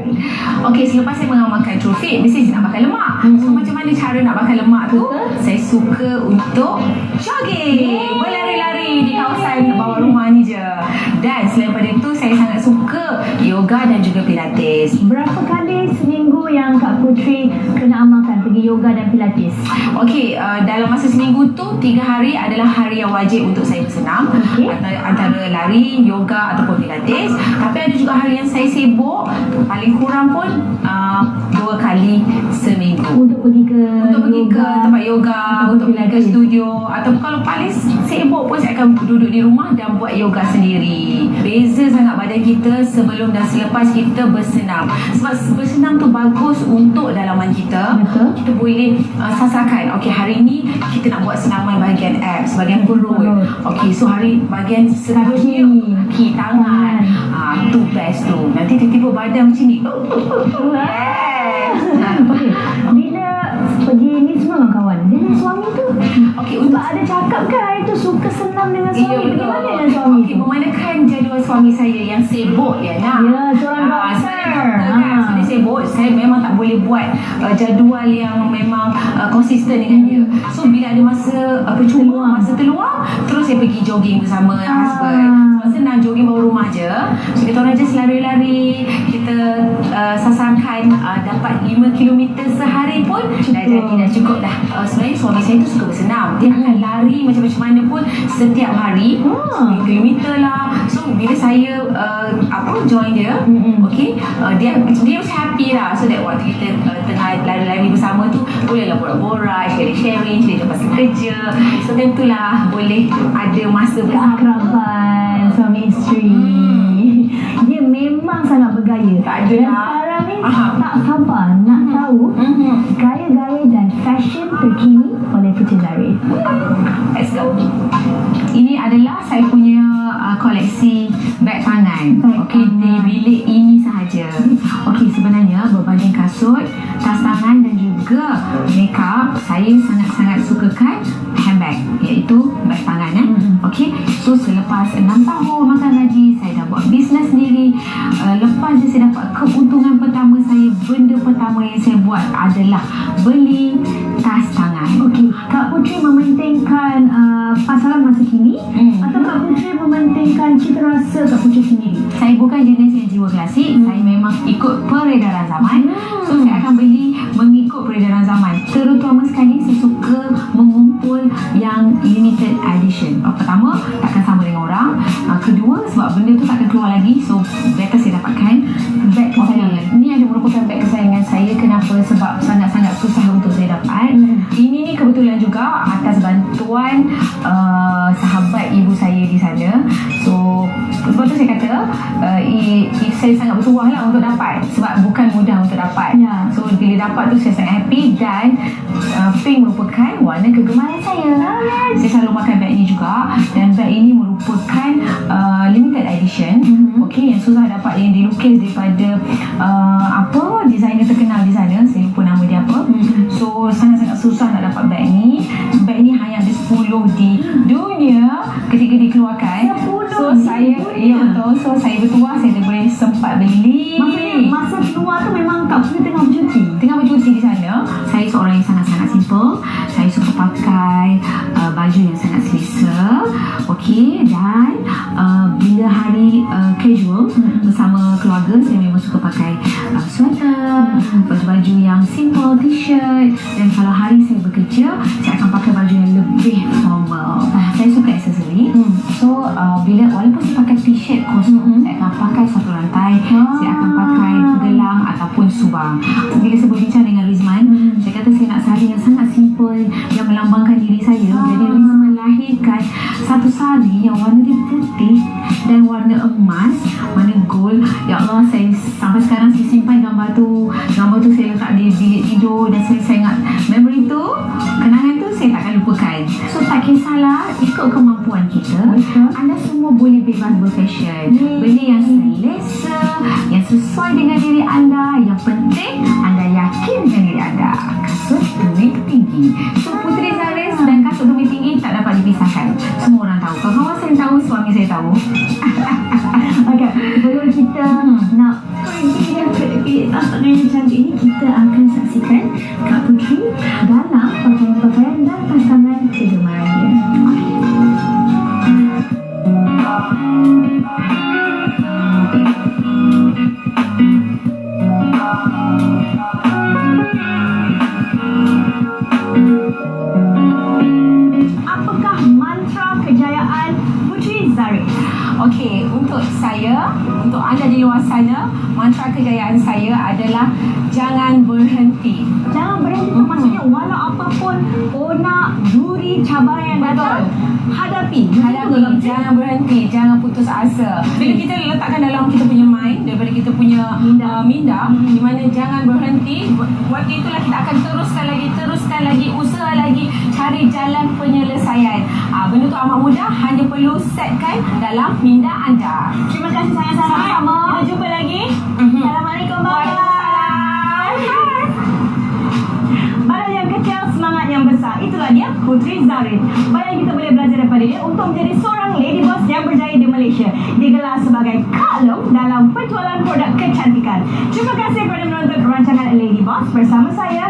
hari? Okey, selepas saya mengamalkan True Fit, mesti saya nak bakar lemak. So macam mana cara nak bakar lemak tu? Saya suka untuk jogging, berlari-lari di kawasan bawah rumah ni je. Dan selain pada itu, saya sangat suka yoga dan juga pilates. Berapa kali seminggu yang Kak Puteri kena amalkan pergi yoga dan pilates? Okey, dalam masa seminggu tu 3 hari adalah hari yang wajib untuk saya bersenam. Antara lari, yoga ataupun pilates. Tapi ada juga hari yang saya sibuk, paling kurang pun 2 kali seminggu. Untuk pergi ke tempat yoga, untuk pergi ke studio, atau kalau paling sibuk pun saya akan duduk di rumah dan buat yoga sendiri. Beza sangat badan kita sebelum dan selepas kita bersenam. Sebab bersenam tu bagus untuk dalaman kita. Betul. Kita boleh sasarkan, okey, hari ni kita nak buat senaman bahagian abs, bahagian perut. Okey, so hari bahagian seterusnya kaki, tangan. Tu best tu. Nanti tiba-tiba badan macam ni. Okey, bila pergi ni semua dengan kawan, dengan suami tu, okey, sebab ada cakap kan hari tu suka senam dengan suami. Bagaimana dengan suami okey, tu? memandangkan jadual suami saya yang sibuk ya nak. Ya, seorang doktor. Saya sibuk, saya memang tak boleh buat jadual yang memang konsisten dengan dia. So bila ada masa percuma, masa terluang, terus saya pergi jogging bersama husband. Sebab senang, jogging bawah rumah je. So kita orang just lari-lari, kita sasangkan dapat 5 km sehari pun dah cukup dah. Sebenarnya suami saya tu suka bersenam. Dia akan lari macam-macam mana pun setiap hari, 10 km lah. So bila saya join dia, okey, dia macam happy lah. So that waktu kita tengah lari-lari bersama tu, bolehlah borak-borak, sharing cerita pasal kerja. So tentulah boleh ada masa bersama. Keakraban suami isteri. Dia memang sangat bergaya. Tak ada dan lah. sekarang ni tak sabar nak tahu gaya-gaya dan fashion terkini oleh Puteri Zarif. Let's go. Ini adalah saya punya koleksi beg tangan. Okey, di bilik ini sahaja. Okey, sebenarnya berbanding kasut, tas tangan dan juga makeup, saya sangat-sangat sukakan handbag, iaitu beg tangan. Okey, so selepas 6 tahun makan gaji, saya dah buat bisnes sendiri. Lepas je saya dapat keuntungan pertama saya, benda pertama yang saya buat adalah beli tas tangan. Okey, Kak Puteri mementingkan pasaran masa kini atau Kak Puteri mementingkan cita rasa Kak Puteri sendiri? Saya bukan jenis yang jiwa klasik. Saya memang ikut peredaran zaman. So saya akan beli mengikut peredaran zaman. Terutama sekali saya suka mengumpul yang limited edition. Pertama, takkan sama dengan orang. Kedua, sebab benda tu takkan keluar lagi. So better saya dapatkan beg kesayangan. Ini ada merupakan beg kesayangan saya. Kenapa? Sebab sangat-sangat susah untuk saya dapat. Ini ni kebetulan juga atas bantuan sahabat ibu saya di sana. So sebab tu saya kata saya sangat bertuah lah untuk dapat, sebab bukan mudah untuk dapat. So bila dapat tu saya sangat happy. Dan pink merupakan warna kegemaran saya. Saya selalu pakai beg ni juga. Dan beg ini merupakan limited edition. Okey, yang susah dapat, yang dilukis daripada designer terkenal di sana. Saya lupa nama dia apa. So sangat-sangat susah nak dapat beg ni. Beg ni hanya ada 10 di dunia ketika dikeluarkan. 10 so saya betul. So saya bertuah, saya boleh sempat beli. Maksudnya masa keluar tu memang Kak Puteri tengah bercuti di sana. Saya seorang yang sangat-sangat simple. Saya suka pakai baju yang sangat selesa. Okey, dan bila hari casual bersama keluarga, saya memang suka pakai sweater, baju-baju yang simple, t-shirt. Dan kalau hari saya bekerja, saya akan pakai baju yang lebih formal. Saya suka aksesori. So walaupun saya pakai t-shirt kosong, saya akan pakai satu rantai. Saya akan pakai gelang ataupun subang. Bila saya berbincang dengan Rizman, saya kata saya nak sari yang sangat simple, yang melambangkan diri saya. Jadi Rizman lahirkan satu sari yang warna dia putih dan warna emas, warna gold. Ya Allah, saya sampai sekarang saya simpan gambar tu. Gambar tu saya letak di bilik tidur dan saya ingat memory tu, kenangan tu saya takkan lupakan. So tak kisahlah, ikut kemampuan kita. Anda semua boleh bebas berfashion. Benda yang selesa, yang sesuai dengan diri anda. Yang penting anda yakin dengan diri anda. Kasut tumit tinggi. So Puteri Zarif dan kasut tumit tinggi tak dapat dipisahkan. Semua orang tahu. Kawan-kawan saya tahu, suami saya tahu. Okay, sebelum kita nak pergi dan pergi sana, mantra kejayaan saya adalah jangan berhenti. Jangan berhenti tu maksudnya walau apapun onak, duri, cabaran yang datang, hadapi. Jangan berhenti, jangan putus asa. Bila kita letakkan dalam kita punya mind, daripada kita punya minda, di mana jangan berhenti, waktu itulah kita akan teruskan lagi, usaha lagi, cari jalan penyelesaian. Benda tu amat mudah, hanya perlu setkan dalam minda anda. Terima kasih sangat-sangat. Sama. Kita jumpa lagi. Assalamualaikum. Badan yang kecil, semangat yang besar. Itulah dia Puteri Zarrin. Banyak kita boleh belajar daripada dia untuk menjadi seorang lady boss yang berjaya di Malaysia. Digelar sebagai Kak Long dalam penjualan produk kecantikan. Terima kasih kerana menonton rancangan Lady Boss bersama saya,